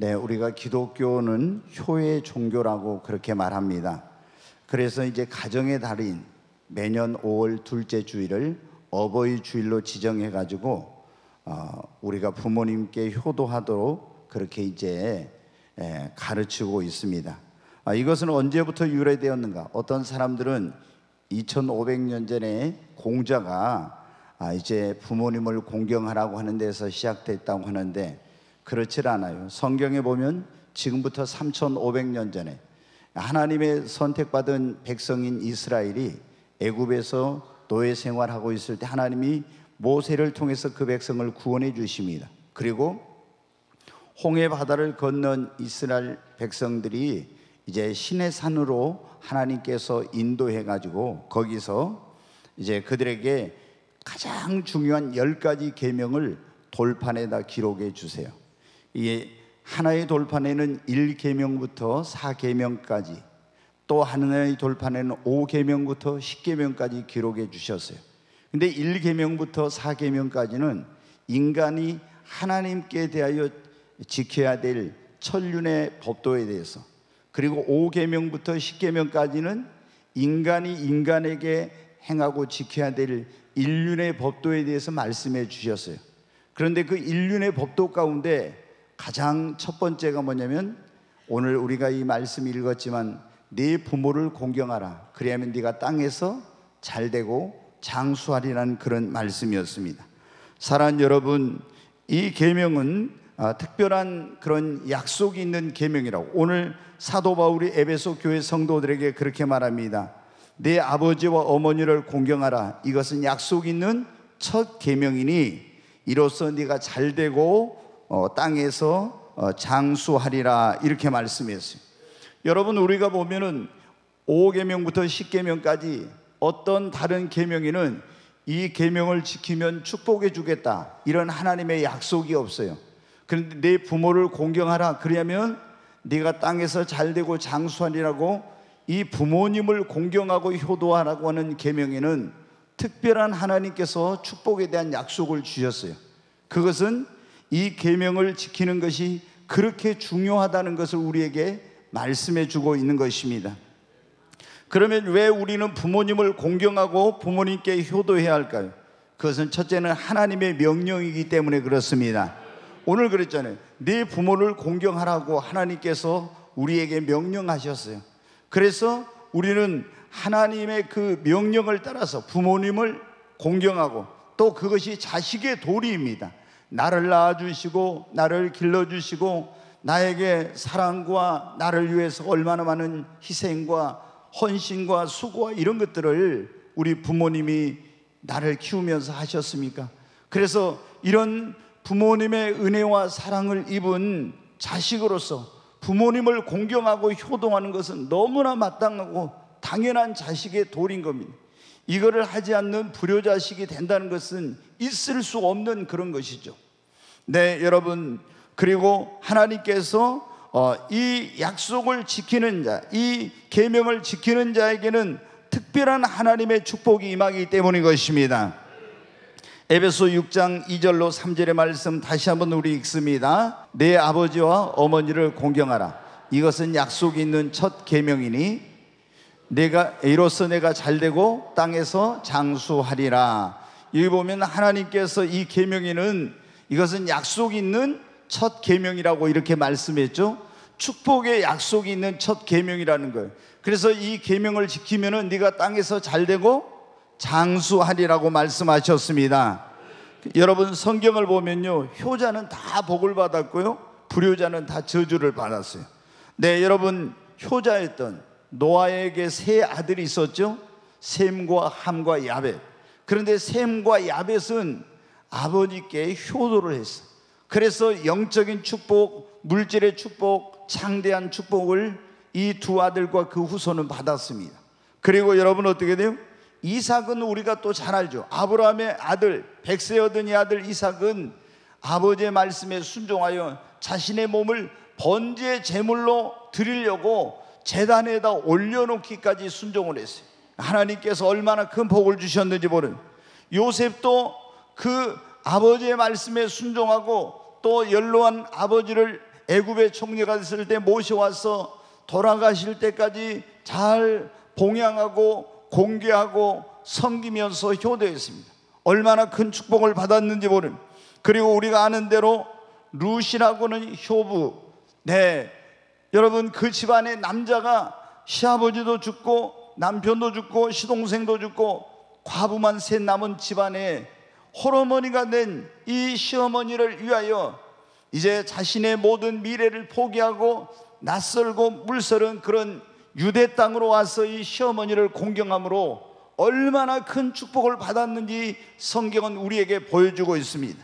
네, 우리가 기독교는 효의 종교라고 그렇게 말합니다. 그래서 이제 가정의 달인 매년 5월 둘째 주일을 어버이 주일로 지정해 가지고 우리가 부모님께 효도하도록 그렇게 이제 가르치고 있습니다. 이것은 언제부터 유래되었는가? 어떤 사람들은 2500년 전에 공자가 이제 부모님을 공경하라고 하는 데서 시작됐다고 하는데 그렇지 않아요. 성경에 보면 지금부터 3500년 전에 하나님의 선택받은 백성인 이스라엘이 애굽에서 노예 생활하고 있을 때 하나님이 모세를 통해서 그 백성을 구원해 주십니다. 그리고 홍해 바다를 건넌 이스라엘 백성들이 이제 시내 산으로 하나님께서 인도해 가지고 거기서 이제 그들에게 가장 중요한 10가지 계명을 돌판에다 기록해 주세요. 이 하나의 돌판에는 1계명부터 4계명까지, 또 하나의 돌판에는 5계명부터 10계명까지 기록해 주셨어요. 근데 1계명부터 4계명까지는 인간이 하나님께 대하여 지켜야 될 천륜의 법도에 대해서, 그리고 5계명부터 10계명까지는 인간이 인간에게 행하고 지켜야 될 인륜의 법도에 대해서 말씀해 주셨어요. 그런데 그 인륜의 법도 가운데 가장 첫 번째가 뭐냐면, 오늘 우리가 이 말씀 읽었지만 네 부모를 공경하라, 그리하면 네가 땅에서 잘되고 장수하리라는 그런 말씀이었습니다. 사랑하는 여러분, 이 계명은 특별한 그런 약속이 있는 계명이라고 오늘 사도 바울이 에베소 교회 성도들에게 그렇게 말합니다. 내 아버지와 어머니를 공경하라. 이것은 약속 있는 첫 계명이니 이로써 네가 잘되고 땅에서 장수하리라, 이렇게 말씀했어요. 여러분, 우리가 보면은 5계명부터 10계명까지 어떤 다른 계명에는 이 계명을 지키면 축복해 주겠다, 이런 하나님의 약속이 없어요. 그런데 내 부모를 공경하라, 그러면 네가 땅에서 잘되고 장수하리라고 이 부모님을 공경하고 효도하라고 하는 계명에는 특별한 하나님께서 축복에 대한 약속을 주셨어요. 그것은 이 계명을 지키는 것이 그렇게 중요하다는 것을 우리에게 말씀해 주고 있는 것입니다. 그러면 왜 우리는 부모님을 공경하고 부모님께 효도해야 할까요? 그것은 첫째는 하나님의 명령이기 때문에 그렇습니다. 오늘 그랬잖아요. 네 부모를 공경하라고 하나님께서 우리에게 명령하셨어요. 그래서 우리는 하나님의 그 명령을 따라서 부모님을 공경하고, 또 그것이 자식의 도리입니다. 나를 낳아주시고 나를 길러주시고 나에게 사랑과 나를 위해서 얼마나 많은 희생과 헌신과 수고와 이런 것들을 우리 부모님이 나를 키우면서 하셨습니까? 그래서 이런 부모님의 은혜와 사랑을 입은 자식으로서 부모님을 공경하고 효도하는 것은 너무나 마땅하고 당연한 자식의 도리인 겁니다. 이거를 하지 않는 불효자식이 된다는 것은 있을 수 없는 그런 것이죠. 네, 여러분, 그리고 하나님께서 이 약속을 지키는 자, 이 계명을 지키는 자에게는 특별한 하나님의 축복이 임하기 때문인 것입니다. 에베소 6장 2절로 3절의 말씀 다시 한번 우리 읽습니다. 내 아버지와 어머니를 공경하라. 이것은 약속이 있는 첫 계명이니 이로써 내가 잘되고 땅에서 장수하리라. 여기 보면 하나님께서 이 계명에는 이것은 약속이 있는 첫 계명이라고 이렇게 말씀했죠. 축복의 약속이 있는 첫 계명이라는 거예요. 그래서 이 계명을 지키면은 네가 땅에서 잘되고 장수하리라고 말씀하셨습니다. 여러분, 성경을 보면요, 효자는 다 복을 받았고요, 불효자는 다 저주를 받았어요. 네, 여러분, 효자였던 노아에게 세 아들이 있었죠. 셈과 함과 야벳. 그런데 셈과 야벳은 아버지께 효도를 했어요. 그래서 영적인 축복, 물질의 축복, 창대한 축복을 이 두 아들과 그 후손은 받았습니다. 그리고 여러분, 어떻게 돼요? 이삭은 우리가 또 잘 알죠. 아브라함의 아들, 백세 얻은 이 아들 이삭은 아버지의 말씀에 순종하여 자신의 몸을 번제의 제물로 드리려고 제단에다 올려놓기까지 순종을 했어요. 하나님께서 얼마나 큰 복을 주셨는지 모르는. 요셉도 그 아버지의 말씀에 순종하고 또 연로한 아버지를 애굽의 총리가 됐을 때 모셔와서 돌아가실 때까지 잘 봉양하고 공개하고 섬기면서 효도했습니다. 얼마나 큰 축복을 받았는지 모릅니다. 그리고 우리가 아는 대로 룻이라고는 효부, 여러분 그 집안의 남자가 시아버지도 죽고 남편도 죽고 시동생도 죽고 과부만 셋 남은 집안에 홀어머니가 된 이 시어머니를 위하여 이제 자신의 모든 미래를 포기하고 낯설고 물설은 그런 유대 땅으로 와서 이 시어머니를 공경함으로 얼마나 큰 축복을 받았는지 성경은 우리에게 보여주고 있습니다.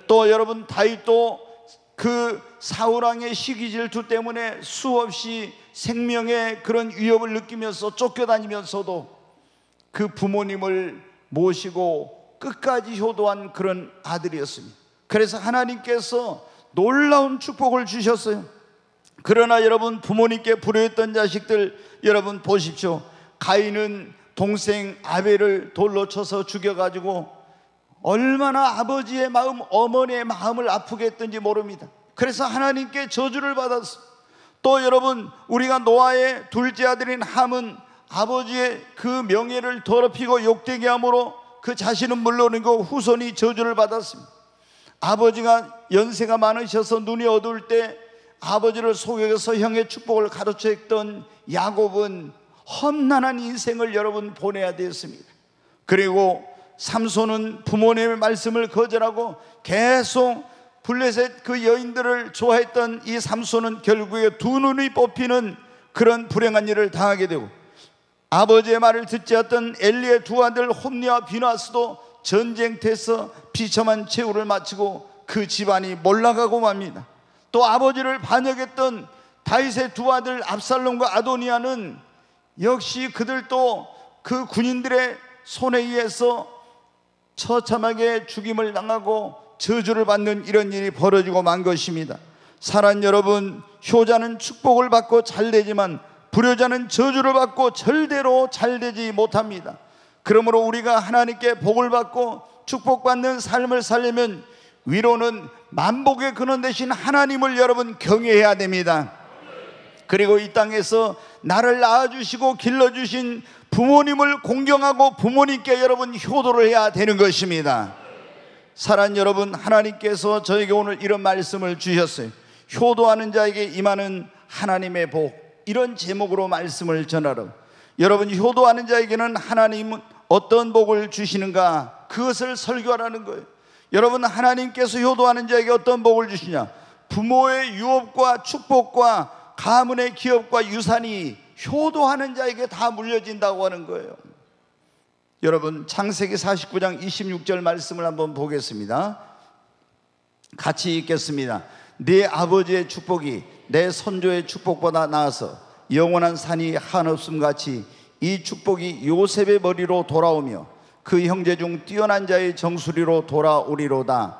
또 여러분 다윗도 그 사울왕의 시기 질투 때문에 수없이 생명의 그런 위협을 느끼면서 쫓겨다니면서도 그 부모님을 모시고 끝까지 효도한 그런 아들이었습니다. 그래서 하나님께서 놀라운 축복을 주셨어요. 그러나 여러분 부모님께 불효했던 자식들 여러분 보십시오. 가인은 동생 아벨을 돌로 쳐서 죽여가지고 얼마나 아버지의 마음, 어머니의 마음을 아프게 했던지 모릅니다. 그래서 하나님께 저주를 받았어요. 또 여러분 우리가 노아의 둘째 아들인 함은 아버지의 그 명예를 더럽히고 욕되게 함으로 그 자신은 물론이고 후손이 저주를 받았습니다. 아버지가 연세가 많으셔서 눈이 어두울 때 아버지를 속여서 형의 축복을 가르쳐 했던 야곱은 험난한 인생을 여러분 보내야 되었습니다. 그리고 삼손은 부모님의 말씀을 거절하고 계속 블레셋 그 여인들을 좋아했던 이 삼손은 결국에 두 눈이 뽑히는 그런 불행한 일을 당하게 되고, 아버지의 말을 듣지 않던 엘리의 두 아들 홈니와 비나스도 전쟁터에서 비참한 최후를 마치고 그 집안이 몰락하고 맙니다. 또 아버지를 반역했던 다윗의 두 아들 압살롬과 아도니아는 역시 그들도 그 군인들의 손에 의해서 처참하게 죽임을 당하고 저주를 받는 이런 일이 벌어지고 만 것입니다. 사랑 여러분, 효자는 축복을 받고 잘되지만 불효자는 저주를 받고 절대로 잘되지 못합니다. 그러므로 우리가 하나님께 복을 받고 축복받는 삶을 살려면 위로는 만복의 근원 되신 하나님을 여러분 경외해야 됩니다. 그리고 이 땅에서 나를 낳아주시고 길러주신 부모님을 공경하고 부모님께 여러분 효도를 해야 되는 것입니다. 사랑 여러분, 하나님께서 저에게 오늘 이런 말씀을 주셨어요. 효도하는 자에게 임하는 하나님의 복, 이런 제목으로 말씀을 전하러, 여러분 효도하는 자에게는 하나님은 어떤 복을 주시는가, 그것을 설교하라는 거예요. 여러분 하나님께서 효도하는 자에게 어떤 복을 주시냐, 부모의 유업과 축복과 가문의 기업과 유산이 효도하는 자에게 다 물려진다고 하는 거예요. 여러분 창세기 49장 26절 말씀을 한번 보겠습니다. 같이 읽겠습니다. 네 아버지의 축복이 내 선조의 축복보다 나아서 영원한 산이 한없음 같이 이 축복이 요셉의 머리로 돌아오며 그 형제 중 뛰어난 자의 정수리로 돌아오리로다.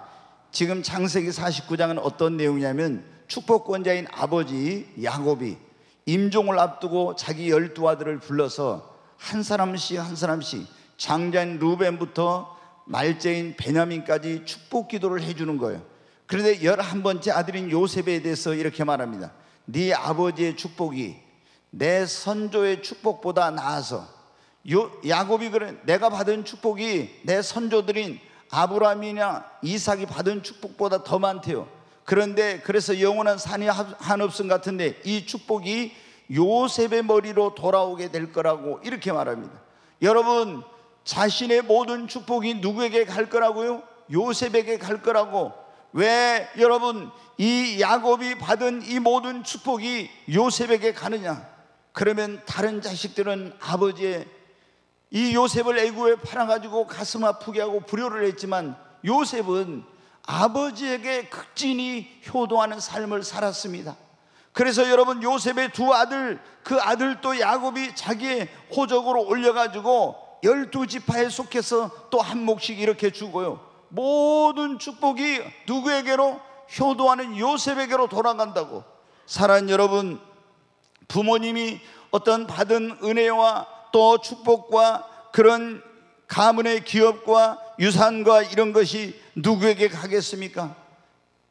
지금 창세기 49장은 어떤 내용이냐면, 축복권자인 아버지 야곱이 임종을 앞두고 자기 12아들을 불러서 한 사람씩 한 사람씩 장자인 루벤부터 말째인 베냐민까지 축복 기도를 해주는 거예요. 그런데 11번째 아들인 요셉에 대해서 이렇게 말합니다. 네 아버지의 축복이 내 선조의 축복보다 나아서, 야곱이 그래, 내가 받은 축복이 내 선조들인 아브라함이나 이삭이 받은 축복보다 더 많대요. 그런데 그래서 영원한 산이 한없음 같은데 이 축복이 요셉의 머리로 돌아오게 될 거라고 이렇게 말합니다. 여러분 자신의 모든 축복이 누구에게 갈 거라고요? 요셉에게 갈 거라고. 왜 여러분 이 야곱이 받은 이 모든 축복이 요셉에게 가느냐? 그러면 다른 자식들은 아버지의 이 요셉을 애굽에 팔아가지고 가슴 아프게 하고 불효를 했지만 요셉은 아버지에게 극진히 효도하는 삶을 살았습니다. 그래서 여러분 요셉의 두 아들, 그 아들도 야곱이 자기의 호적으로 올려가지고 12지파에 속해서 또 한 몫씩 이렇게 주고요, 모든 축복이 누구에게로? 효도하는 요셉에게로 돌아간다고. 사랑하는 여러분, 부모님이 어떤 받은 은혜와 또 축복과 그런 가문의 기업과 유산과 이런 것이 누구에게 가겠습니까?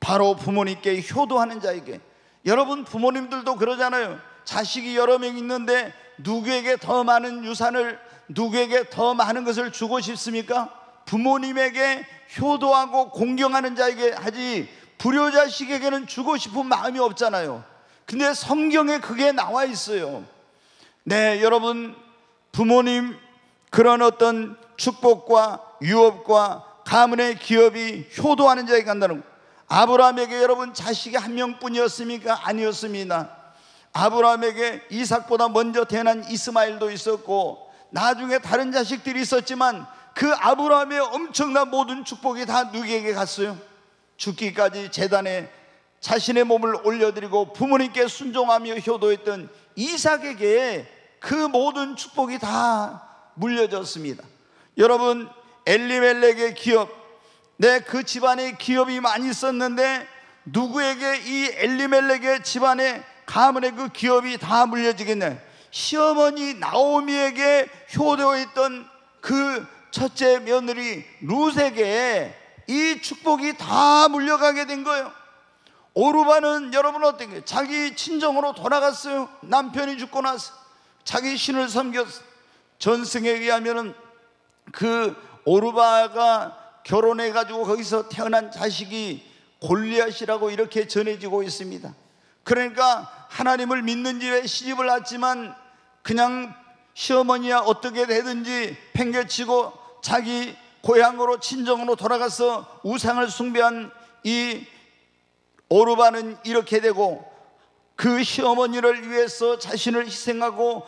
바로 부모님께 효도하는 자에게, 여러분 부모님들도 그러잖아요. 자식이 여러 명 있는데 누구에게 더 많은 유산을, 누구에게 더 많은 것을 주고 싶습니까? 부모님에게 효도하고 공경하는 자에게 하지 불효자식에게는 주고 싶은 마음이 없잖아요. 근데 성경에 그게 나와 있어요. 네, 여러분, 부모님 그런 어떤 축복과 유업과 가문의 기업이 효도하는 자에게 간다는 거. 아브라함에게 여러분 자식이 한 명뿐이었습니까? 아니었습니다. 아브라함에게 이삭보다 먼저 태어난 이스마엘도 있었고 나중에 다른 자식들이 있었지만 그 아브라함의 엄청난 모든 축복이 다 누구에게 갔어요? 죽기까지 제단에 자신의 몸을 올려드리고 부모님께 순종하며 효도했던 이삭에게 그 모든 축복이 다 물려졌습니다. 여러분, 엘리멜렉의 기업, 그 집안에 기업이 많이 있었는데 누구에게 이 엘리멜렉의 집안에 가문의 그 기업이 다 물려지겠냐? 시어머니 나오미에게 효도했던 그 첫째 며느리 룻에게 이 축복이 다 물려가게 된 거예요. 오르바는 여러분 어떤 거예요? 자기 친정으로 돌아갔어요. 남편이 죽고 나서 자기 신을 섬겼어요. 전승에 의하면은 그 오르바가 결혼해가지고 거기서 태어난 자식이 골리앗이라고 이렇게 전해지고 있습니다. 그러니까 하나님을 믿는 집에 시집을 왔지만 그냥 시어머니야 어떻게 되든지 팽개치고 자기 고향으로 친정으로 돌아가서 우상을 숭배한 이 오르바는 이렇게 되고, 그 시어머니를 위해서 자신을 희생하고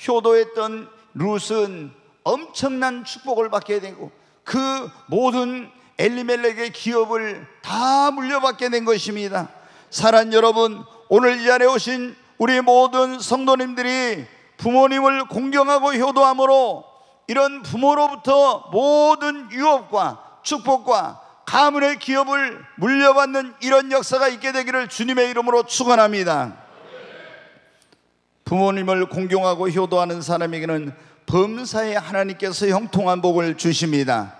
효도했던 룻은 엄청난 축복을 받게 되고 그 모든 엘리멜렉의 기업을 다 물려받게 된 것입니다. 사랑하는 여러분, 오늘 이 자리에 오신 우리 모든 성도님들이 부모님을 공경하고 효도함으로 이런 부모로부터 모든 유업과 축복과 가문의 기업을 물려받는 이런 역사가 있게 되기를 주님의 이름으로 축원합니다. 부모님을 공경하고 효도하는 사람에게는 범사에 하나님께서 형통한 복을 주십니다.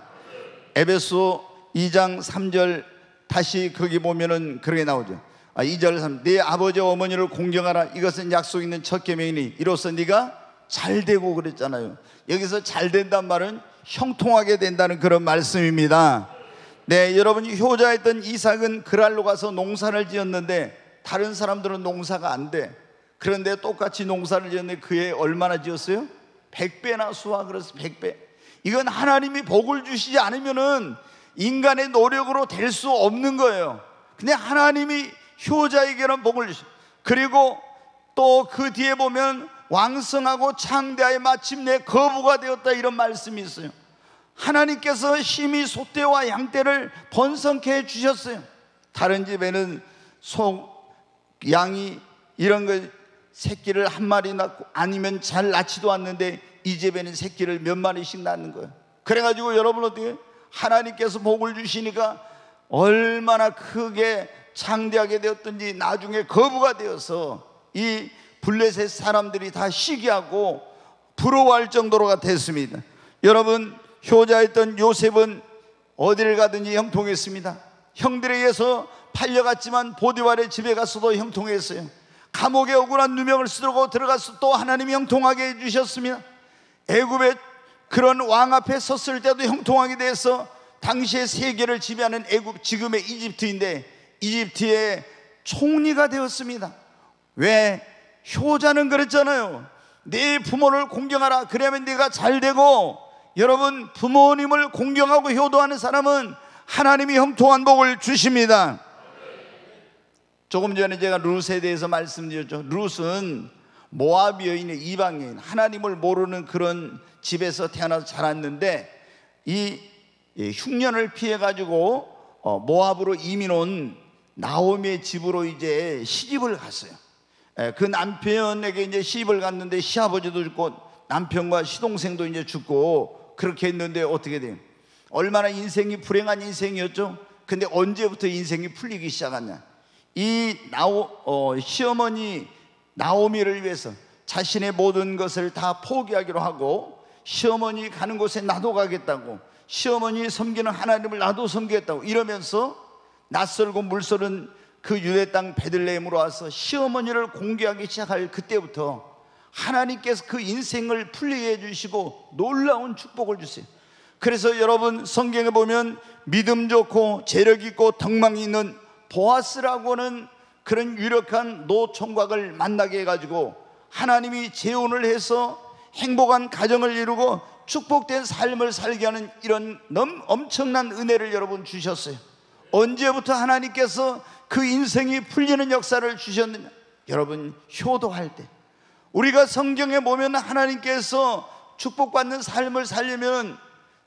에베소 2장 3절 다시 거기 보면은 그렇게 나오죠. 2절 3, 네 아버지와 어머니를 공경하라. 이것은 약속 있는 첫 계명이니 이로써 네가 잘되고 그랬잖아요. 여기서 잘된단 말은 형통하게 된다는 그런 말씀입니다. 네, 여러분이 효자였던 이삭은 그랄로 가서 농사를 지었는데 다른 사람들은 농사가 안 돼. 그런데 똑같이 농사를 지었는데 그해 얼마나 지었어요? 100배나 수확을 해서 100배. 이건 하나님이 복을 주시지 않으면은 인간의 노력으로 될 수 없는 거예요. 근데 하나님이 효자에게는 복을 주시. 그리고 또 그 뒤에 보면 왕성하고 창대하여 마침내 거부가 되었다 이런 말씀이 있어요. 하나님께서 심히 소떼와 양떼를 번성케 해 주셨어요. 다른 집에는 소, 양이 이런 거 새끼를 한 마리 낳고 아니면 잘 낳지도 않는데 이 집에는 새끼를 몇 마리씩 낳는 거예요. 그래가지고 여러분 어떻게 하나님께서 복을 주시니까 얼마나 크게 창대하게 되었든지 나중에 거부가 되어서 이 블레셋 사람들이 다 시기하고 부러워할 정도로가 됐습니다. 여러분, 효자였던 요셉은 어디를 가든지 형통했습니다. 형들에 의해서 팔려갔지만 보디발의 집에 가서도 형통했어요. 감옥에 억울한 누명을 쓰고 들어가서 또 하나님이 형통하게 해주셨습니다. 애굽의 그런 왕 앞에 섰을 때도 형통하게 돼서 당시의 세계를 지배하는 애굽, 지금의 이집트인데 이집트의 총리가 되었습니다. 왜? 효자는 그랬잖아요. 네 부모를 공경하라. 그러면 네가 잘되고, 여러분 부모님을 공경하고 효도하는 사람은 하나님이 형통한 복을 주십니다. 조금 전에 제가 룻에 대해서 말씀드렸죠. 룻은 모압 여인의 이방인, 하나님을 모르는 그런 집에서 태어나서 자랐는데 이 흉년을 피해 가지고 모압으로 이민 온 나오미의 집으로 이제 시집을 갔어요. 그 남편에게 이제 시집을 갔는데 시아버지도 죽고 남편과 시동생도 이제 죽고 그렇게 했는데 어떻게 돼요? 얼마나 인생이 불행한 인생이었죠. 근데 언제부터 인생이 풀리기 시작하냐? 이 시어머니 나오미를 위해서 자신의 모든 것을 다 포기하기로 하고, 시어머니 가는 곳에 나도 가겠다고, 시어머니 섬기는 하나님을 나도 섬기겠다고 이러면서 낯설고 물설은 그 유대 땅 베들레헴으로 와서 시어머니를 공개하기 시작할 그때부터 하나님께서 그 인생을 풀리게 해주시고 놀라운 축복을 주세요. 그래서 여러분, 성경에 보면 믿음 좋고 재력 있고 덕망이 있는 보아스라고는 그런 유력한 노총각을 만나게 해가지고 하나님이 재혼을 해서 행복한 가정을 이루고 축복된 삶을 살게 하는 이런 엄청난 은혜를 여러분 주셨어요. 언제부터 하나님께서 그 인생이 풀리는 역사를 주셨느냐? 여러분, 효도할 때. 우리가 성경에 보면 하나님께서 축복받는 삶을 살려면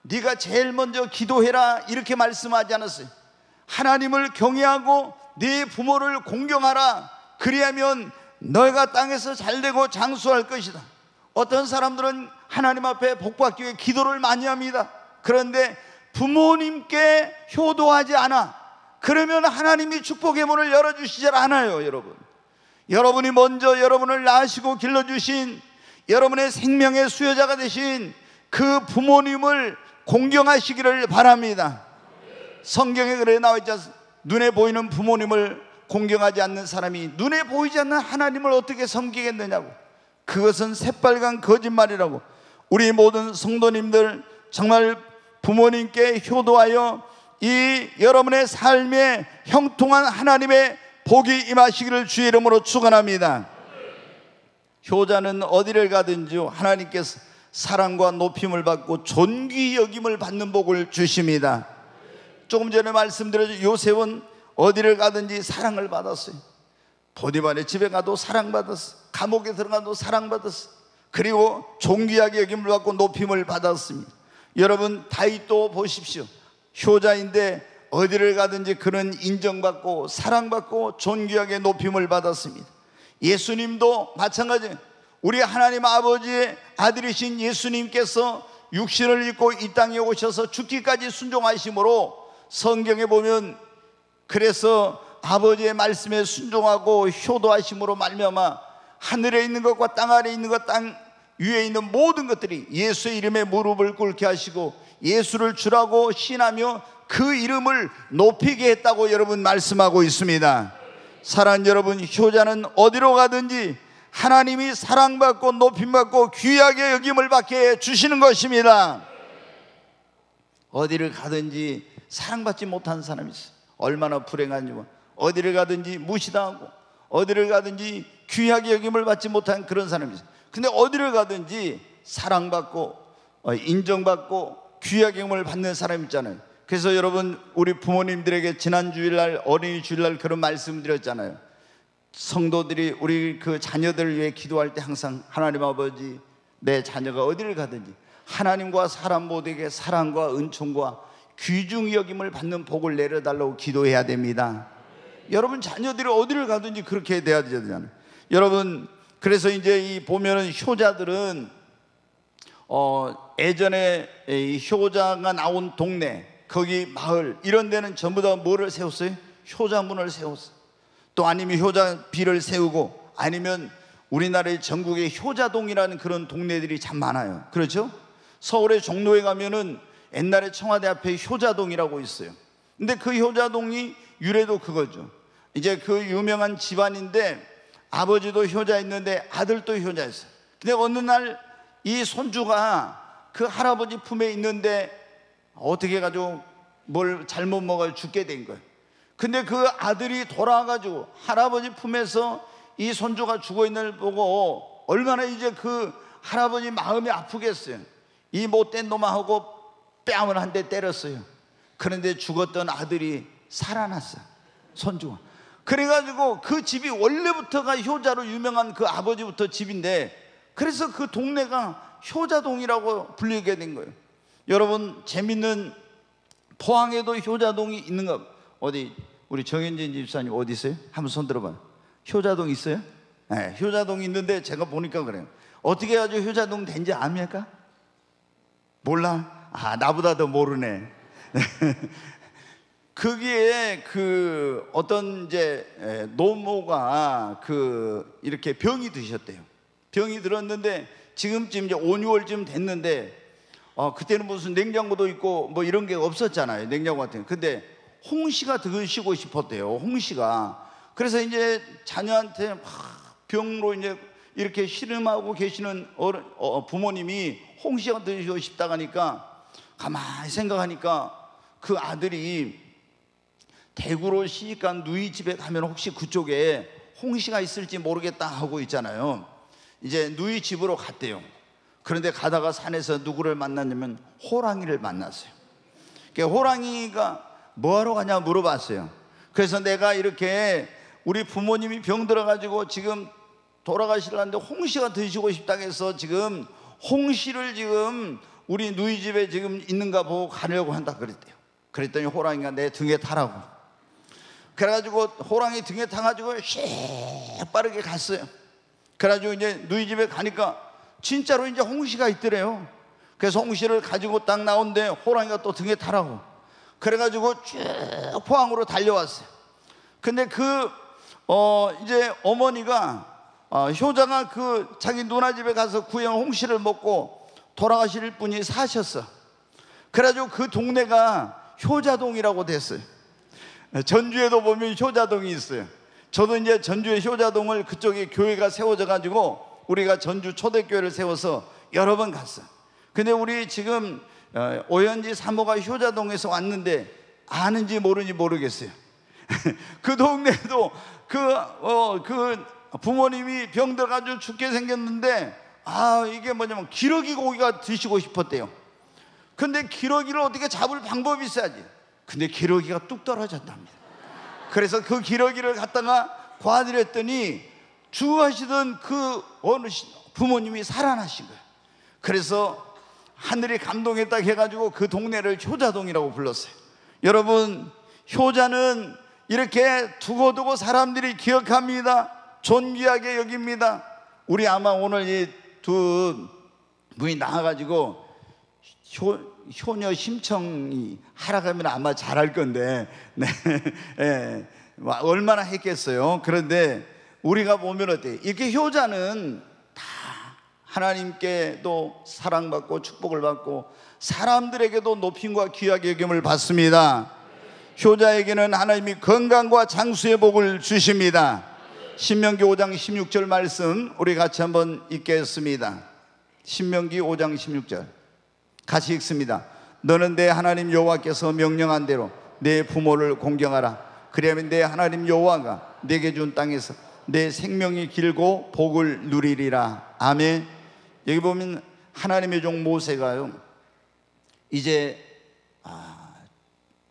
네가 제일 먼저 기도해라 이렇게 말씀하지 않았어요. 하나님을 경외하고 네 부모를 공경하라. 그리하면 너희가 땅에서 잘되고 장수할 것이다. 어떤 사람들은 하나님 앞에 복받기 위해 기도를 많이 합니다. 그런데 부모님께 효도하지 않아. 그러면 하나님이 축복의 문을 열어주시지 않아요. 여러분이 먼저 여러분을 낳으시고 길러주신 여러분의 생명의 수여자가 되신 그 부모님을 공경하시기를 바랍니다. 성경에 그래 나와 있지 않습니까? 눈에 보이는 부모님을 공경하지 않는 사람이 눈에 보이지 않는 하나님을 어떻게 섬기겠느냐고. 그것은 새빨간 거짓말이라고. 우리 모든 성도님들 정말 부모님께 효도하여 이 여러분의 삶에 형통한 하나님의 복이 임하시기를 주의 이름으로 축원합니다. 효자는 어디를 가든지 하나님께서 사랑과 높임을 받고 존귀 여김을 받는 복을 주십니다. 조금 전에 말씀드렸죠. 요셉은 어디를 가든지 사랑을 받았어요. 보디발의 집에 가도 사랑받았어. 감옥에 들어가도 사랑받았어. 그리고 존귀하게 여김을 받고 높임을 받았습니다. 여러분, 다윗도 보십시오. 효자인데 어디를 가든지 그는 인정받고 사랑받고 존귀하게 높임을 받았습니다. 예수님도 마찬가지예요. 우리 하나님 아버지의 아들이신 예수님께서 육신을 입고 이 땅에 오셔서 죽기까지 순종하심으로 성경에 보면 그래서 아버지의 말씀에 순종하고 효도하심으로 말미암아 하늘에 있는 것과 땅 아래에 있는 것, 땅 위에 있는 모든 것들이 예수의 이름에 무릎을 꿇게 하시고 예수를 주라고 신하며 그 이름을 높이게 했다고 여러분 말씀하고 있습니다. 사랑하는 여러분, 효자는 어디로 가든지 하나님이 사랑받고 높임받고 귀하게 여김을 받게 해주시는 것입니다. 어디를 가든지 사랑받지 못한 사람이 있어요. 얼마나 불행한지. 어디를 가든지 무시당하고 어디를 가든지 귀하게 여김을 받지 못한 그런 사람이 있어요. 근데 어디를 가든지 사랑받고 인정받고 귀하게 여김을 받는 사람 있잖아요. 그래서 여러분, 우리 부모님들에게 지난 주일날 어린이 주일날 그런 말씀 드렸잖아요. 성도들이 우리 그 자녀들을 위해 기도할 때 항상 하나님 아버지, 내 자녀가 어디를 가든지 하나님과 사람 모두에게 사랑과 은총과 귀중히 여김을 받는 복을 내려달라고 기도해야 됩니다. 여러분, 자녀들이 어디를 가든지 그렇게 돼야 되잖아요. 여러분, 그래서 이제 이 보면은 효자들은 예전에 이 효자가 나온 동네, 거기 마을 이런 데는 전부 다 뭐를 세웠어요? 효자문을 세웠어요. 또 아니면 효자비를 세우고, 아니면 우리나라의 전국에 효자동이라는 그런 동네들이 참 많아요. 그렇죠? 서울의 종로에 가면은 옛날에 청와대 앞에 효자동이라고 있어요. 근데 그 효자동이 유래도 그거죠. 이제 그 유명한 집안인데 아버지도 효자였는데 아들도 효자였어요. 근데 어느 날 이 손주가 그 할아버지 품에 있는데 어떻게 해가지고 뭘 잘못 먹어 죽게 된 거예요. 근데 그 아들이 돌아와가지고 할아버지 품에서 이 손주가 죽어있는 걸 보고 얼마나 이제 그 할아버지 마음이 아프겠어요. 이 못된 놈하고 뺨을 한 대 때렸어요. 그런데 죽었던 아들이 살아났어요, 손주가. 그래가지고 그 집이 원래부터가 효자로 유명한 그 아버지부터 집인데, 그래서 그 동네가 효자동이라고 불리게 된 거예요. 여러분, 재밌는 포항에도 효자동이 있는가? 어디 우리 정현진 집사님 어디 있어요? 한번 손 들어봐요. 효자동 있어요? 네, 효자동 있는데 제가 보니까 그래요. 어떻게 해가지고 효자동 된지 압니까? 몰라? 아, 나보다 더 모르네. 거기에 그 어떤 이제 노모가 그 이렇게 병이 드셨대요. 병이 들었는데 지금쯤 이제 5, 6월쯤 됐는데 그때는 무슨 냉장고도 있고 뭐 이런 게 없었잖아요. 냉장고 같은 거. 근데 홍시가 드시고 싶었대요. 홍시가. 그래서 이제 자녀한테 막 병으로 이제 이렇게 씨름하고 계시는 부모님이 홍시가 드시고 싶다고 하니까 가만히 생각하니까 그 아들이 대구로 시집간 누이 집에 가면 혹시 그쪽에 홍시가 있을지 모르겠다 하고 있잖아요. 이제 누이 집으로 갔대요. 그런데 가다가 산에서 누구를 만났냐면 호랑이를 만났어요. 그러니까 호랑이가 뭐하러 가냐 물어봤어요. 그래서 내가 이렇게 우리 부모님이 병들어가지고 지금 돌아가시려는데 홍시가 드시고 싶다고 해서 지금 홍시를 지금 우리 누이 집에 지금 있는가 보고 가려고 한다 그랬대요. 그랬더니 호랑이가 내 등에 타라고. 그래가지고 호랑이 등에 타가지고 빠르게 갔어요. 그래가지고 이제 누이 집에 가니까 진짜로 이제 홍시가 있더래요. 그래서 홍시를 가지고 딱 나오는데 호랑이가 또 등에 타라고. 그래가지고 쭉 포항으로 달려왔어요. 근데 이제 어머니가 효자가 그 자기 누나 집에 가서 구형 홍시를 먹고 돌아가실 분이 사셨어. 그래가지고 그 동네가 효자동이라고 됐어요. 전주에도 보면 효자동이 있어요. 저도 이제 전주의 효자동을 그쪽에 교회가 세워져 가지고 우리가 전주 초대교회를 세워서 여러 번 갔어요. 근데 우리 지금 오현지 사모가 효자동에서 왔는데 아는지 모르는지 모르겠어요. 그 동네도 그 부모님이 병들어가지고 죽게 생겼는데 이게 뭐냐면 기러기 고기가 드시고 싶었대요. 근데 기러기를 어떻게 잡을 방법이 있어야지. 근데 기러기가 뚝 떨어졌답니다. 그래서 그 기러기를 갖다가 과드렸더니 주하시던 그 어느 부모님이 살아나신 거예요. 그래서 하늘이 감동했다 해가지고 그 동네를 효자동이라고 불렀어요. 여러분, 효자는 이렇게 두고두고 사람들이 기억합니다. 존귀하게 여깁니다. 우리 아마 오늘 이 두 분이 나와가지고 효녀 심청이 하라 그러면 아마 잘할 건데 네. 네. 얼마나 했겠어요. 그런데 우리가 보면 어때요? 이렇게 효자는 다 하나님께도 사랑받고 축복을 받고 사람들에게도 높임과 귀하게 여김을 받습니다. 효자에게는 하나님이 건강과 장수의 복을 주십니다. 신명기 5장 16절 말씀 우리 같이 한번 읽겠습니다. 신명기 5장 16절 같이 읽습니다. 너는 내 하나님 여호와께서 명령한 대로 내 부모를 공경하라. 그리하면 내 하나님 여호와가 내게 준 땅에서 내 생명이 길고 복을 누리리라. 아멘. 여기 보면 하나님의 종 모세가요 이제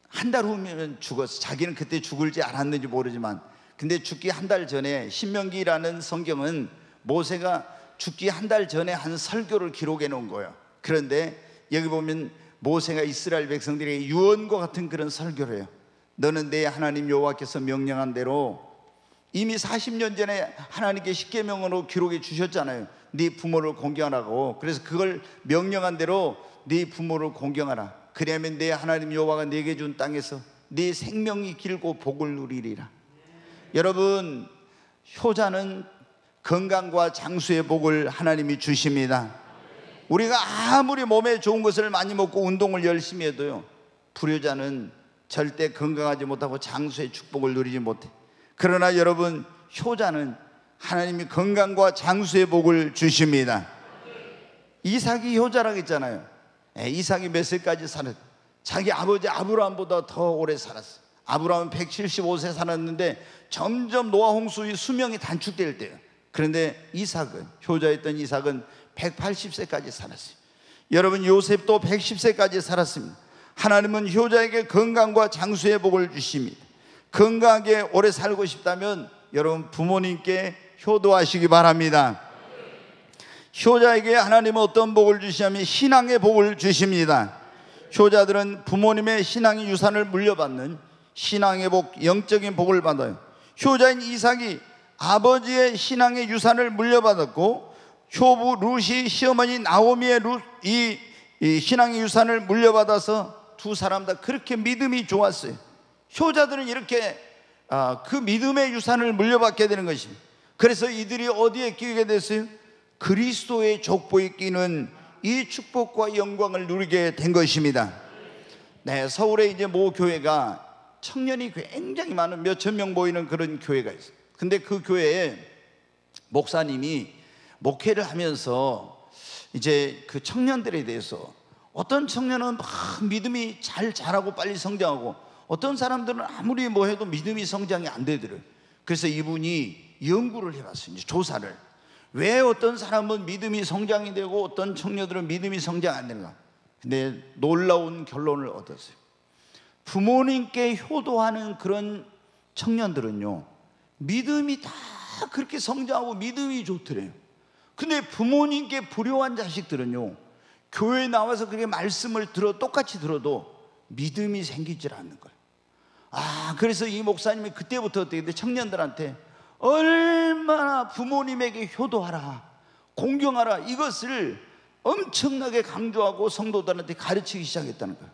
한 달 후면 죽었어. 자기는 그때 죽을지 알았는지 모르지만 근데 죽기 한 달 전에 신명기라는 성경은 모세가 죽기 한 달 전에 한 설교를 기록해 놓은 거예요. 그런데 여기 보면 모세가 이스라엘 백성들에게 유언과 같은 그런 설교를 해요. 너는 내 하나님 여호와께서 명령한 대로 이미 40년 전에 하나님께 십계명으로 기록해 주셨잖아요. 네 부모를 공경하라고. 그래서 그걸 명령한 대로 네 부모를 공경하라. 그러면 내 하나님 여호와가 네게 준 땅에서 네 생명이 길고 복을 누리리라. 여러분, 효자는 건강과 장수의 복을 하나님이 주십니다. 우리가 아무리 몸에 좋은 것을 많이 먹고 운동을 열심히 해도요 불효자는 절대 건강하지 못하고 장수의 축복을 누리지 못해. 그러나 여러분, 효자는 하나님이 건강과 장수의 복을 주십니다. 이삭이 효자라고 했잖아요. 이삭이 몇 세까지 살았어요? 자기 아버지 아브라함보다 더 오래 살았어요. 아브라함은 175세 살았는데 점점 노아 홍수의 수명이 단축될 때예요. 그런데 이삭은, 효자였던 이삭은 180세까지 살았어요. 여러분, 요셉도 110세까지 살았습니다. 하나님은 효자에게 건강과 장수의 복을 주십니다. 건강하게 오래 살고 싶다면 여러분 부모님께 효도하시기 바랍니다. 효자에게 하나님은 어떤 복을 주시냐면 신앙의 복을 주십니다. 효자들은 부모님의 신앙의 유산을 물려받는 신앙의 복, 영적인 복을 받아요. 효자인 이삭이 아버지의 신앙의 유산을 물려받았고 효부 룻이 시어머니 나오미의 이 신앙의 유산을 물려받아서 두 사람 다 그렇게 믿음이 좋았어요. 효자들은 이렇게 그 믿음의 유산을 물려받게 되는 것입니다. 그래서 이들이 어디에 끼게 됐어요? 그리스도의 족보에 끼는 이 축복과 영광을 누리게 된 것입니다. 네, 서울에 이제 모 교회가 청년이 굉장히 많은 몇천 명 모이는 그런 교회가 있어요. 근데 그 교회에 목사님이 목회를 하면서 이제 그 청년들에 대해서 어떤 청년은 막 믿음이 잘 자라고 빨리 성장하고 어떤 사람들은 아무리 뭐 해도 믿음이 성장이 안 되더래요. 그래서 이분이 연구를 해봤어요. 이제 조사를. 왜 어떤 사람은 믿음이 성장이 되고 어떤 청년들은 믿음이 성장 안 되는가. 근데 놀라운 결론을 얻었어요. 부모님께 효도하는 그런 청년들은요, 믿음이 다 그렇게 성장하고 믿음이 좋더래요. 근데 부모님께 불효한 자식들은요, 교회에 나와서 그렇게 말씀을 똑같이 들어도 믿음이 생기질 않는 거예요. 그래서 이 목사님이 그때부터 어떻게 돼? 청년들한테 얼마나 부모님에게 효도하라, 공경하라, 이것을 엄청나게 강조하고 성도들한테 가르치기 시작했다는 거예요.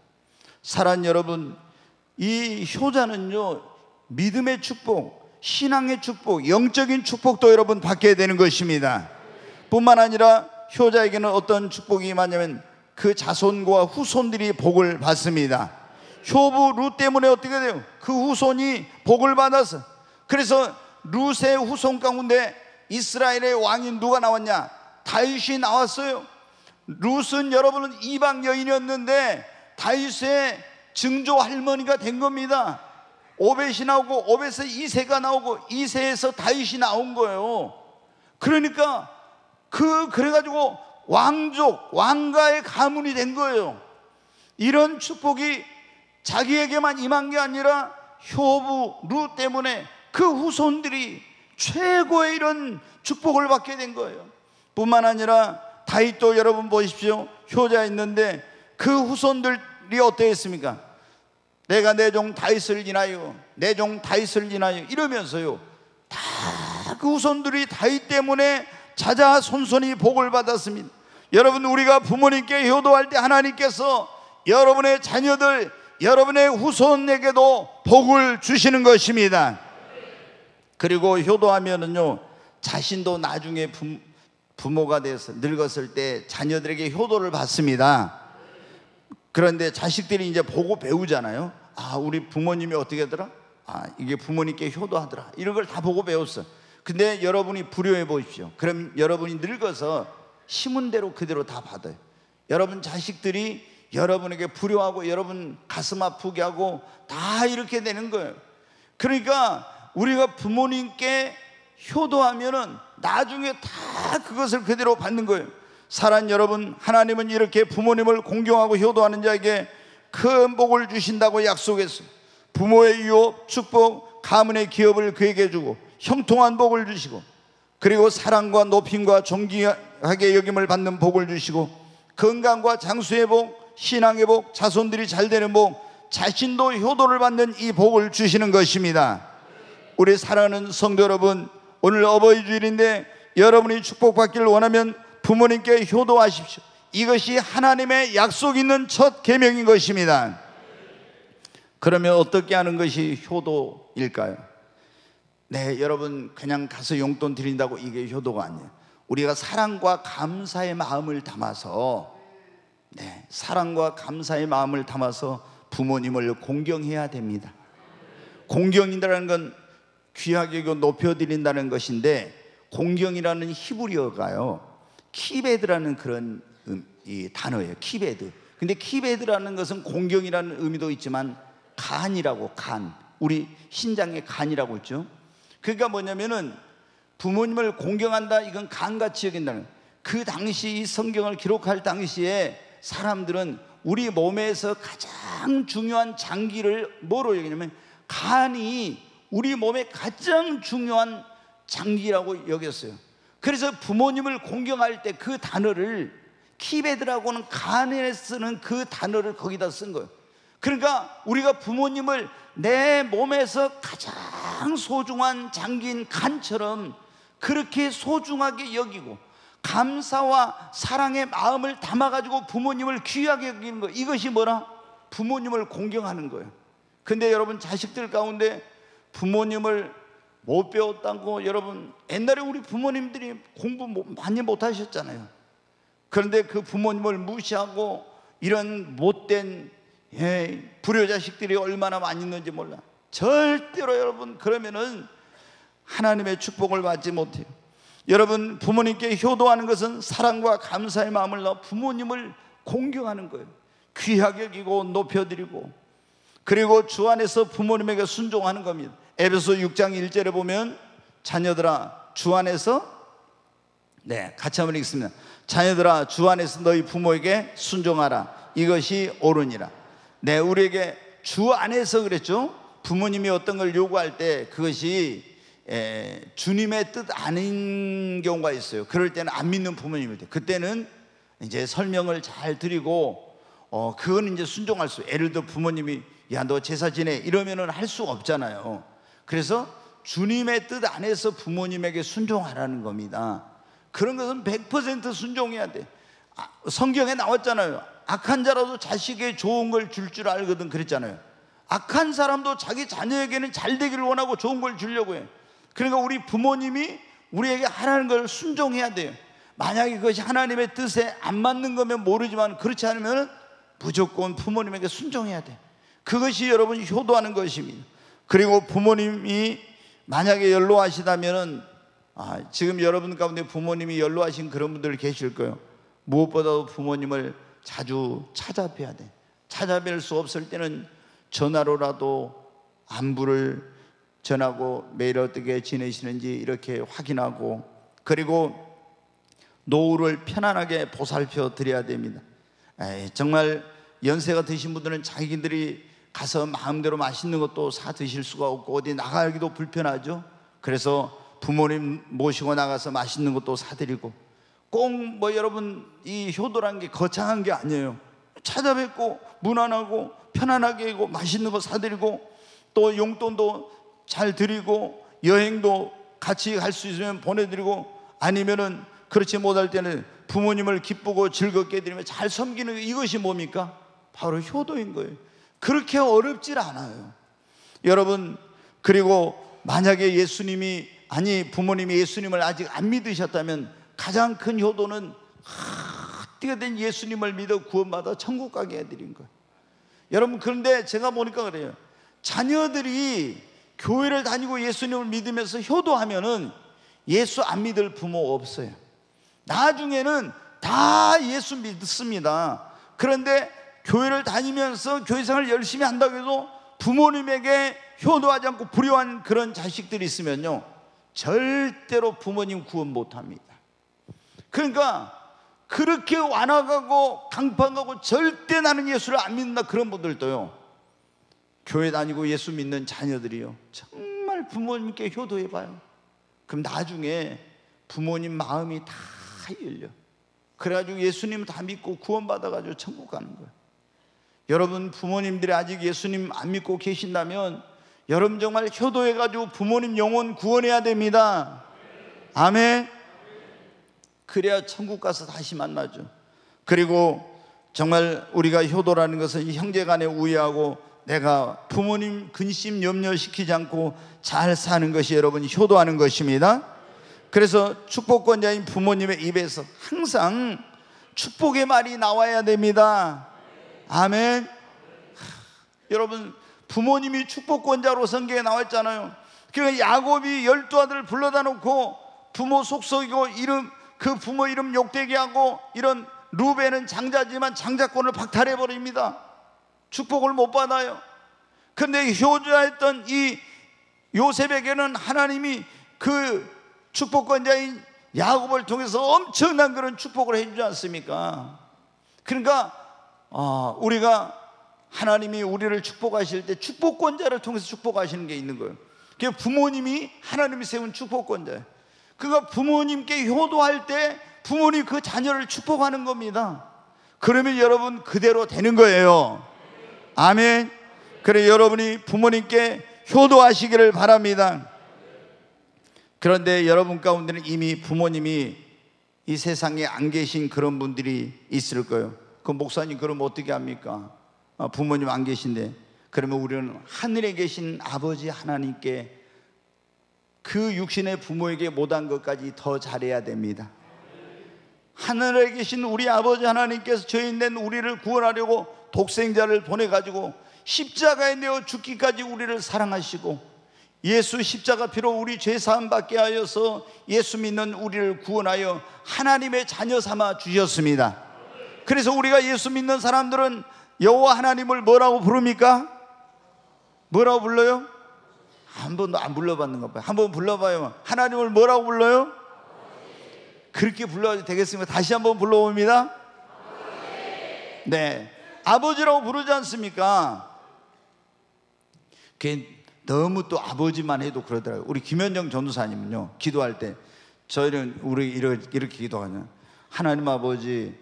사랑하는 여러분, 이 효자는요, 믿음의 축복, 신앙의 축복, 영적인 축복도 여러분 받게 되는 것입니다. 뿐만 아니라 효자에게는 어떤 축복이 임하냐면 그 자손과 후손들이 복을 받습니다. 효부 룻 때문에 어떻게 돼요? 그 후손이 복을 받아서, 그래서 룻의 후손 가운데 이스라엘의 왕이 누가 나왔냐? 다윗이 나왔어요. 룻은 여러분은 이방 여인이었는데 다윗의 증조 할머니가 된 겁니다. 오벳이 나오고 오벳에서 이새가 나오고 이새에서 다윗이 나온 거예요. 그러니까 그래가지고 왕가의 가문이 된 거예요. 이런 축복이 자기에게만 임한 게 아니라 효부 룻 때문에 그 후손들이 최고의 이런 축복을 받게 된 거예요. 뿐만 아니라 다윗도 여러분 보십시오. 효자 있는데 그 후손들이 어떠했습니까? 내가 내 종 다윗을 인하여, 내 종 다윗을 인하여 이러면서요, 다 그 후손들이 다윗 때문에 자자손손이 복을 받았습니다. 여러분, 우리가 부모님께 효도할 때 하나님께서 여러분의 자녀들, 여러분의 후손에게도 복을 주시는 것입니다. 그리고 효도하면은요, 자신도 나중에 부모가 돼서 늙었을 때 자녀들에게 효도를 받습니다. 그런데 자식들이 이제 보고 배우잖아요. 우리 부모님이 어떻게 하더라? 이게 부모님께 효도하더라. 이런 걸 다 보고 배웠어. 근데 여러분이 불효해 보십시오. 그럼 여러분이 늙어서 심은 대로 그대로 다 받아요. 여러분 자식들이 여러분에게 불효하고 여러분 가슴 아프게 하고 다 이렇게 되는 거예요. 그러니까 우리가 부모님께 효도하면은 나중에 다 그것을 그대로 받는 거예요. 사랑하는 여러분, 하나님은 이렇게 부모님을 공경하고 효도하는 자에게 큰 복을 주신다고 약속했어요. 부모의 유업, 축복, 가문의 기업을 그에게 주고 형통한 복을 주시고, 그리고 사랑과 높임과 존귀하게 여김을 받는 복을 주시고, 건강과 장수의 복, 신앙의 복, 자손들이 잘 되는 복, 자신도 효도를 받는 이 복을 주시는 것입니다. 우리 사랑하는 성도 여러분, 오늘 어버이 주일인데 여러분이 축복받기를 원하면 부모님께 효도하십시오. 이것이 하나님의 약속 있는 첫 계명인 것입니다. 그러면 어떻게 하는 것이 효도일까요? 네, 여러분 그냥 가서 용돈 드린다고 이게 효도가 아니에요. 우리가 사랑과 감사의 마음을 담아서, 사랑과 감사의 마음을 담아서 부모님을 공경해야 됩니다. 공경이라는 건 귀하게 높여드린다는 것인데, 공경이라는 히브리어가요, 키베드라는 그런 이 단어예요. 키베드. 근데 키베드라는 것은 공경이라는 의미도 있지만 간이라고, 간, 우리 신장의 간이라고 있죠. 그러니까 뭐냐면은 부모님을 공경한다, 이건 간같이 여긴다는 거예요. 그 당시 이 성경을 기록할 당시에 사람들은 우리 몸에서 가장 중요한 장기를 뭐로 여기냐면 간이 우리 몸의 가장 중요한 장기라고 여겼어요. 그래서 부모님을 공경할 때 그 단어를, 키베드라고는 간에 쓰는 그 단어를 거기다 쓴 거예요. 그러니까 우리가 부모님을 내 몸에서 가장 소중한 장기인 간처럼 그렇게 소중하게 여기고 감사와 사랑의 마음을 담아가지고 부모님을 귀하게 여기는 거예요. 이것이 뭐라? 부모님을 공경하는 거예요. 근데 여러분 자식들 가운데 부모님을 못 배웠다고, 여러분 옛날에 우리 부모님들이 공부 많이 못하셨잖아요. 그런데 그 부모님을 무시하고 이런 못된 불효자식들이 얼마나 많이 있는지 몰라. 절대로 여러분 그러면은 하나님의 축복을 받지 못해요. 여러분, 부모님께 효도하는 것은 사랑과 감사의 마음을 넣어 부모님을 공경하는 거예요. 귀하게 여기고 높여드리고, 그리고 주 안에서 부모님에게 순종하는 겁니다. 에베소 6장 1절에 보면 자녀들아 주 안에서, 같이 한번 읽습니다. 자녀들아 주 안에서 너희 부모에게 순종하라. 이것이 옳으니라. 우리에게 주 안에서 그랬죠. 부모님이 어떤 걸 요구할 때 그것이 주님의 뜻 아닌 경우가 있어요. 그럴 때는 안 믿는 부모님일 때, 그때는 이제 설명을 잘 드리고 그건 이제 순종할 수. 예를 들어 부모님이 야 너 제사 지내 이러면은 할 수가 없잖아요. 그래서 주님의 뜻 안에서 부모님에게 순종하라는 겁니다. 그런 것은 100% 순종해야 돼. 성경에 나왔잖아요. 악한 자라도 자식에게 좋은 걸 줄 알거든 그랬잖아요. 악한 사람도 자기 자녀에게는 잘 되기를 원하고 좋은 걸 주려고 해요. 그러니까 우리 부모님이 우리에게 하라는 걸 순종해야 돼요. 만약에 그것이 하나님의 뜻에 안 맞는 거면 모르지만, 그렇지 않으면 무조건 부모님에게 순종해야 돼. 그것이 여러분 효도하는 것입니다. 그리고 부모님이 만약에 연로하시다면은 지금 여러분 가운데 부모님이 연로하신 그런 분들 계실 거예요. 무엇보다도 부모님을 자주 찾아뵈야 돼. 찾아뵐 수 없을 때는 전화로라도 안부를 전하고 매일 어떻게 지내시는지 이렇게 확인하고, 그리고 노후를 편안하게 보살펴 드려야 됩니다. 정말 연세가 드신 분들은 자기들이 가서 마음대로 맛있는 것도 사 드실 수가 없고 어디 나가기도 불편하죠. 그래서 부모님 모시고 나가서 맛있는 것도 사드리고, 꼭 여러분 이 효도란 게 거창한 게 아니에요. 찾아뵙고 무난하고 편안하게 하고 맛있는 거 사드리고, 또 용돈도 잘 드리고, 여행도 같이 갈 수 있으면 보내드리고, 아니면은 그렇지 못할 때는 부모님을 기쁘고 즐겁게 해드리며 잘 섬기는 거, 이것이 뭡니까? 바로 효도인 거예요. 그렇게 어렵질 않아요 여러분. 그리고 만약에 부모님이 예수님을 아직 안 믿으셨다면 가장 큰 효도는 어떻게든 예수님을 믿어 구원받아 천국 가게 해드린 거예요 여러분. 그런데 제가 보니까 그래요. 자녀들이 교회를 다니고 예수님을 믿으면서 효도하면은 예수 안 믿을 부모 없어요. 나중에는 다 예수 믿습니다. 그런데 교회를 다니면서 교회생활을 열심히 한다고 해도 부모님에게 효도하지 않고 불효한 그런 자식들이 있으면요, 절대로 부모님 구원 못합니다. 그러니까 그렇게 완악하고 강팍하고 절대 나는 예수를 안 믿는다 그런 분들도요, 교회 다니고 예수 믿는 자녀들이요, 정말 부모님께 효도해봐요. 그럼 나중에 부모님 마음이 다 열려. 그래가지고 예수님 다 믿고 구원받아가지고 천국 가는 거예요. 여러분, 부모님들이 아직 예수님 안 믿고 계신다면 여러분 정말 효도해가지고 부모님 영혼 구원해야 됩니다. 아멘. 그래야 천국 가서 다시 만나죠. 그리고 정말 우리가 효도라는 것은 형제간에 우애하고 내가 부모님 근심 염려시키지 않고 잘 사는 것이 여러분 효도하는 것입니다. 그래서 축복권자인 부모님의 입에서 항상 축복의 말이 나와야 됩니다. 아멘. 여러분, 부모님이 축복권자로 성경에 나와 있잖아요. 그러니까 야곱이 12아들을 불러다 놓고 부모 속썩이고 그 부모 이름 욕되게 하고, 이런 루벤은 장자지만 장자권을 박탈해 버립니다. 축복을 못 받아요. 그런데 효자했던 이 요셉에게는 하나님이 그 축복권자인 야곱을 통해서 엄청난 그런 축복을 해주지 않습니까? 그러니까 우리가 하나님이 우리를 축복하실 때 축복권자를 통해서 축복하시는 게 있는 거예요. 그게 부모님이 하나님이 세운 축복권자예요. 그러니까 부모님께 효도할 때 부모님 그 자녀를 축복하는 겁니다. 그러면 여러분 그대로 되는 거예요. 아멘. 그래 여러분이 부모님께 효도하시기를 바랍니다. 그런데 여러분 가운데는 이미 부모님이 이 세상에 안 계신 그런 분들이 있을 거예요. 그 목사님 그럼 어떻게 합니까? 부모님 안 계신데. 그러면 우리는 하늘에 계신 아버지 하나님께 그 육신의 부모에게 못한 것까지 더 잘해야 됩니다. 하늘에 계신 우리 아버지 하나님께서 죄인된 우리를 구원하려고 독생자를 보내가지고 십자가에 내어 죽기까지 우리를 사랑하시고 예수 십자가 피로 우리 죄 사함 받게 하여서 예수 믿는 우리를 구원하여 하나님의 자녀 삼아 주셨습니다. 그래서 우리가 예수 믿는 사람들은 여호와 하나님을 뭐라고 부릅니까? 뭐라고 불러요? 한 번도 안 불러봤는가 봐요. 한번 불러봐요. 하나님을 뭐라고 불러요? 그렇게 불러야 되겠습니까? 다시 한번 불러봅니다. 네, 아버지라고 부르지 않습니까? 너무 또 아버지만 해도 그러더라고요. 우리 김현정 전도사님은요, 기도할 때 저희는 우리 이렇게 기도하냐, 하나님 아버지,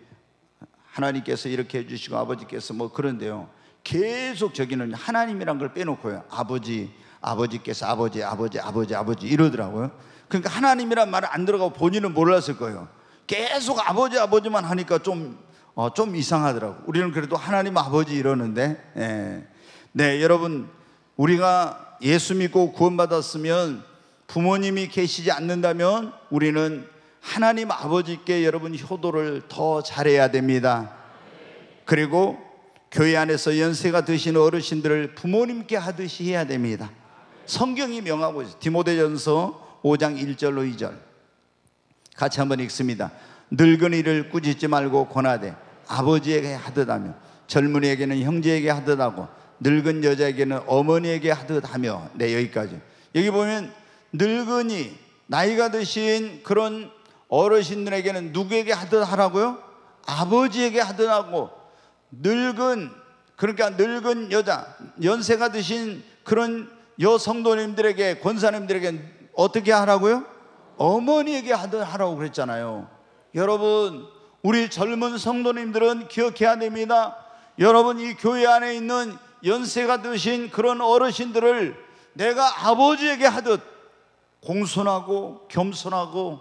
하나님께서 이렇게 해주시고 아버지께서 뭐 그런데요, 계속 저기는 하나님이란 걸 빼놓고요, 아버지께서 아버지 이러더라고요. 그러니까 하나님이란 말은 안 들어가고 본인은 몰랐을 거예요. 계속 아버지만 하니까 좀 이상하더라고. 우리는 그래도 하나님 아버지 이러는데, 네, 여러분, 우리가 예수 믿고 구원받았으면 부모님이 계시지 않는다면 우리는 하나님 아버지께 여러분 효도를 더 잘해야 됩니다. 그리고 교회 안에서 연세가 드신 어르신들을 부모님께 하듯이 해야 됩니다. 성경이 명하고 있어요. 디모데전서 5장 1절로 2절 같이 한번 읽습니다. 늙은이를 꾸짖지 말고 권하되 아버지에게 하듯 하며 젊은이에게는 형제에게 하듯 하고 늙은 여자에게는 어머니에게 하듯 하며. 네, 여기까지. 여기 보면 늙은이, 나이가 드신 그런 어르신들에게는 누구에게 하듯 하라고요? 아버지에게 하듯 하고, 그러니까 늙은 여자, 연세가 드신 그런 여성도님들에게, 권사님들에게 어떻게 하라고요? 어머니에게 하듯 하라고 그랬잖아요. 여러분, 우리 젊은 성도님들은 기억해야 됩니다. 여러분, 이 교회 안에 있는 연세가 드신 그런 어르신들을 내가 아버지에게 하듯 공손하고 겸손하고,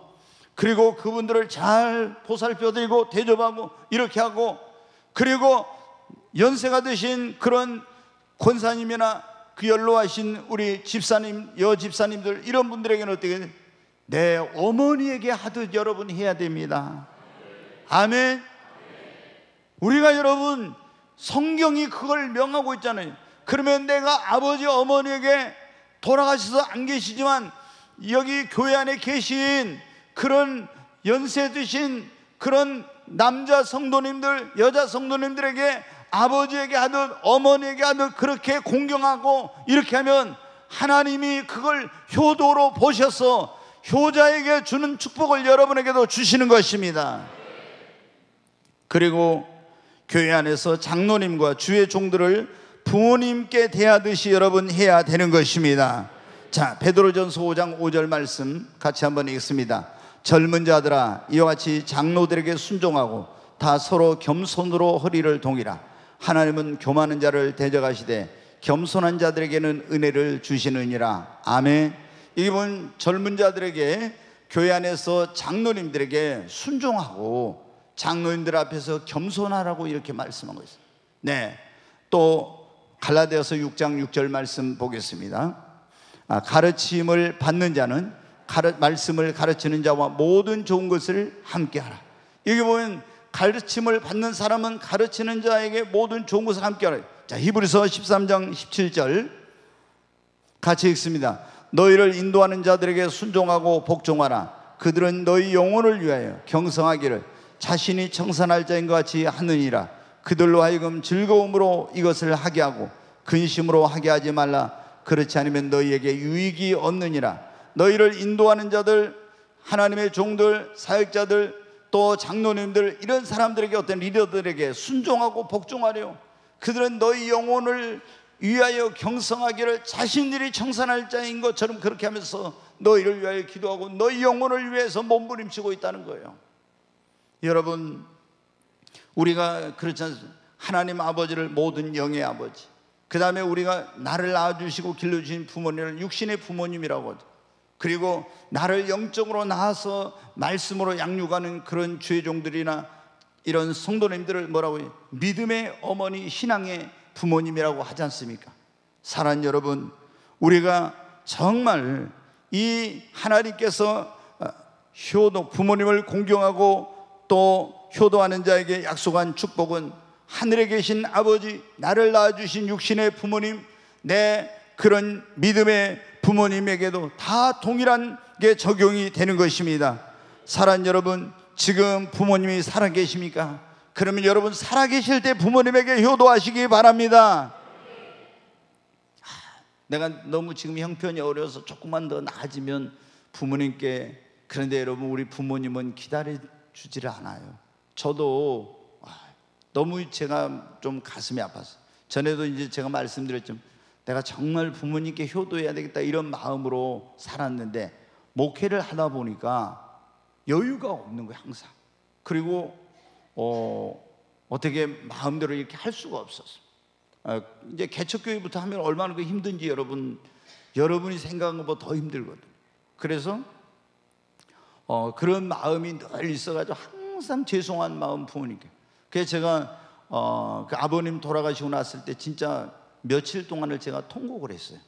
그리고 그분들을 잘 보살펴드리고 대접하고 이렇게 하고, 그리고 연세가 드신 그런 권사님이나 그 연로하신 우리 집사님, 여집사님들, 이런 분들에게는 어떻게 내 어머니에게 하듯 여러분 해야 됩니다. 아멘. 우리가 여러분 성경이 그걸 명하고 있잖아요. 그러면 내가 아버지 어머니에게 돌아가셔서 안 계시지만 여기 교회 안에 계신 그런 연세 드신 그런 남자 성도님들, 여자 성도님들에게 아버지에게 하듯 어머니에게 하듯 그렇게 공경하고 이렇게 하면 하나님이 그걸 효도로 보셔서 효자에게 주는 축복을 여러분에게도 주시는 것입니다. 그리고 교회 안에서 장로님과 주의 종들을 부모님께 대하듯이 여러분 해야 되는 것입니다. 자, 베드로전서 5장 5절 말씀 같이 한번 읽습니다. 젊은 자들아, 이와 같이 장로들에게 순종하고 다 서로 겸손으로 허리를 동이라. 하나님은 교만한 자를 대적하시되 겸손한 자들에게는 은혜를 주시느니라. 아멘. 이게 보면 젊은 자들에게, 교회 안에서 장로님들에게 순종하고 장로님들 앞에서 겸손하라고 이렇게 말씀한 것입니다. 네, 또 갈라디아서 6장 6절 말씀 보겠습니다. 가르침을 받는 자는 말씀을 가르치는 자와 모든 좋은 것을 함께하라. 여기 보면 가르침을 받는 사람은 가르치는 자에게 모든 좋은 것을 함께하라. 자, 히브리서 13장 17절 같이 읽습니다. 너희를 인도하는 자들에게 순종하고 복종하라. 그들은 너희 영혼을 위하여 경성하기를 자신이 청산할 자인 것 같이 하느니라. 그들로 하여금 즐거움으로 이것을 하게 하고 근심으로 하게 하지 말라. 그렇지 않으면 너희에게 유익이 없느니라. 너희를 인도하는 자들, 하나님의 종들, 사역자들, 또 장로님들, 이런 사람들에게, 어떤 리더들에게 순종하고 복종하려. 그들은 너희 영혼을 위하여 경성하기를 자신들이 청산할 자인 것처럼 그렇게 하면서 너희를 위하여 기도하고 너희 영혼을 위해서 몸부림치고 있다는 거예요. 여러분, 우리가 그렇지 않습니까? 하나님 아버지를 모든 영의 아버지, 그 다음에 우리가 나를 낳아주시고 길러주신 부모님을 육신의 부모님이라고 하죠. 그리고 나를 영적으로 낳아서 말씀으로 양육하는 그런 주의 종들이나 이런 성도님들을 뭐라고 해요? 믿음의 어머니, 신앙의 부모님이라고 하지 않습니까? 사랑하는 여러분, 우리가 정말 이 하나님께서 효도, 부모님을 공경하고 또 효도하는 자에게 약속한 축복은 하늘에 계신 아버지, 나를 낳아주신 육신의 부모님, 내 그런 믿음의 부모님에게도 다 동일한 게 적용이 되는 것입니다. 사랑하는 여러분, 지금 부모님이 살아계십니까? 그러면 여러분 살아계실 때 부모님에게 효도하시기 바랍니다. 내가 너무 지금 형편이 어려워서 조금만 더 나아지면 부모님께, 그런데 여러분 우리 부모님은 기다려주지를 않아요. 저도 너무 제가 좀 가슴이 아팠어요. 전에도 이제 제가 말씀드렸죠. 내가 정말 부모님께 효도해야 되겠다 이런 마음으로 살았는데 목회를 하다 보니까 여유가 없는 거예요, 항상. 그리고 어떻게 마음대로 이렇게 할 수가 없었어요. 이제 개척교회부터 하면 얼마나 힘든지 여러분이 생각한 것보다 더 힘들거든요. 그래서 그런 마음이 늘 있어가지고 항상 죄송한 마음 부모님께. 그래서 제가 그 아버님 돌아가시고 났을 때 진짜 며칠 동안을 제가 통곡을 했어요.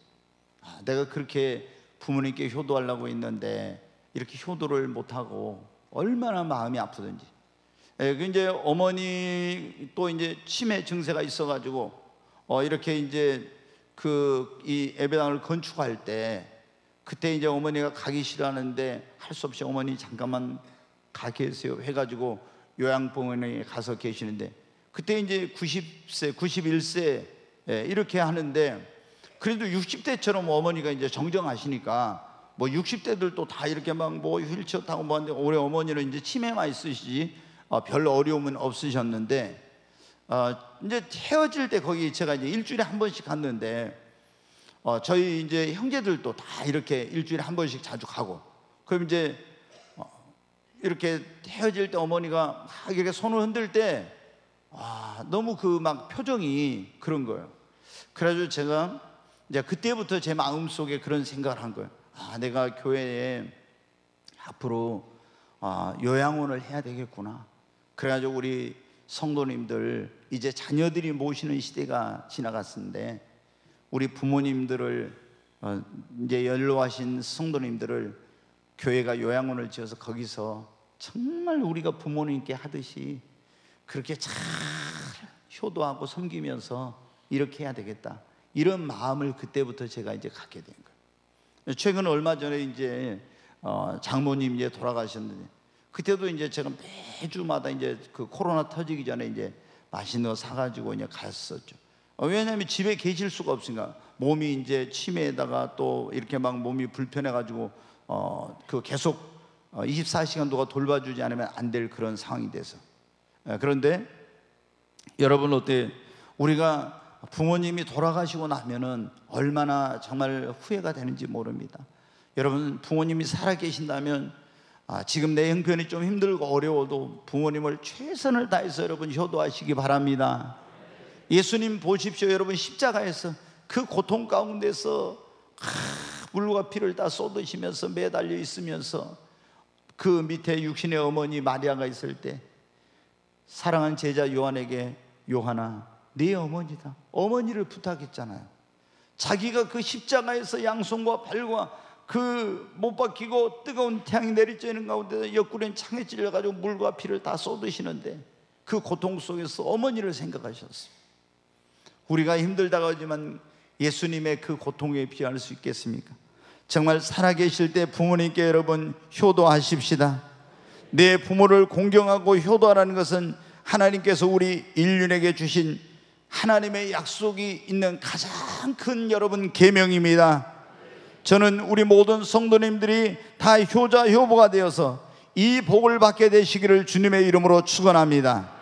내가 그렇게 부모님께 효도하려고 했는데 이렇게 효도를 못하고 얼마나 마음이 아프든지. 이제 어머니 또 이제 치매 증세가 있어가지고 이렇게 이제 이 예배당을 건축할 때 그때 이제 어머니가 가기 싫어하는데 할 수 없이 어머니 잠깐만 가 계세요 해가지고 요양병원에 가서 계시는데 그때 이제 90세, 91세 이렇게 하는데 그래도 60대처럼 어머니가 이제 정정하시니까 뭐 60대들도 다 이렇게 막 뭐 휠체어 타고 뭐 하는데 올해 어머니는 이제 치매만 있으시지 별 어려움은 없으셨는데 이제 헤어질 때 거기 제가 이제 일주일에 한 번씩 갔는데 저희 이제 형제들도 다 이렇게 일주일에 한 번씩 자주 가고 그럼 이제 이렇게 헤어질 때 어머니가 막 이렇게 손을 흔들 때 너무 그 막 표정이 그런 거예요. 그래가지고 제가 이제 그때부터 제 마음속에 그런 생각을 한 거예요. 내가 교회에 앞으로 요양원을 해야 되겠구나. 그래가지고 우리 성도님들 이제 자녀들이 모시는 시대가 지나갔는데 우리 부모님들을 이제 연로하신 성도님들을 교회가 요양원을 지어서 거기서 정말 우리가 부모님께 하듯이 그렇게 잘 효도하고 섬기면서 이렇게 해야 되겠다 이런 마음을 그때부터 제가 이제 갖게 된 거예요. 최근 얼마 전에 이제 장모님 이제 돌아가셨는데 그때도 이제 제가 매주마다 이제 그 코로나 터지기 전에 이제 맛있는 거 사가지고 이제 갔었죠. 왜냐하면 집에 계실 수가 없으니까 몸이 이제 치매에다가 또 이렇게 막 몸이 불편해가지고 그 계속 24시간 동안 돌봐주지 않으면 안 될 그런 상황이 돼서. 그런데 여러분 어때? 우리가 부모님이 돌아가시고 나면은 얼마나 정말 후회가 되는지 모릅니다. 여러분 부모님이 살아계신다면 지금 내 형편이 좀 힘들고 어려워도 부모님을 최선을 다해서 여러분 효도하시기 바랍니다. 예수님 보십시오. 여러분 십자가에서 그 고통 가운데서 물과 피를 다 쏟으시면서 매달려 있으면서 그 밑에 육신의 어머니 마리아가 있을 때 사랑하는 제자 요한에게 요한아 네 어머니다 어머니를 부탁했잖아요. 자기가 그 십자가에서 양손과 발과 그 못 박히고 뜨거운 태양이 내리쬐는 가운데 옆구리엔 창에 찔려가지고 물과 피를 다 쏟으시는데 그 고통 속에서 어머니를 생각하셨어요. 우리가 힘들다고 하지만 예수님의 그 고통에 비할 수 있겠습니까? 정말 살아계실 때 부모님께 여러분 효도하십시다. 내 부모를 공경하고 효도하라는 것은 하나님께서 우리 인륜에게 주신 하나님의 약속이 있는 가장 큰 여러분 계명입니다. 저는 우리 모든 성도님들이 다 효자 효보가 되어서 이 복을 받게 되시기를 주님의 이름으로 축원합니다.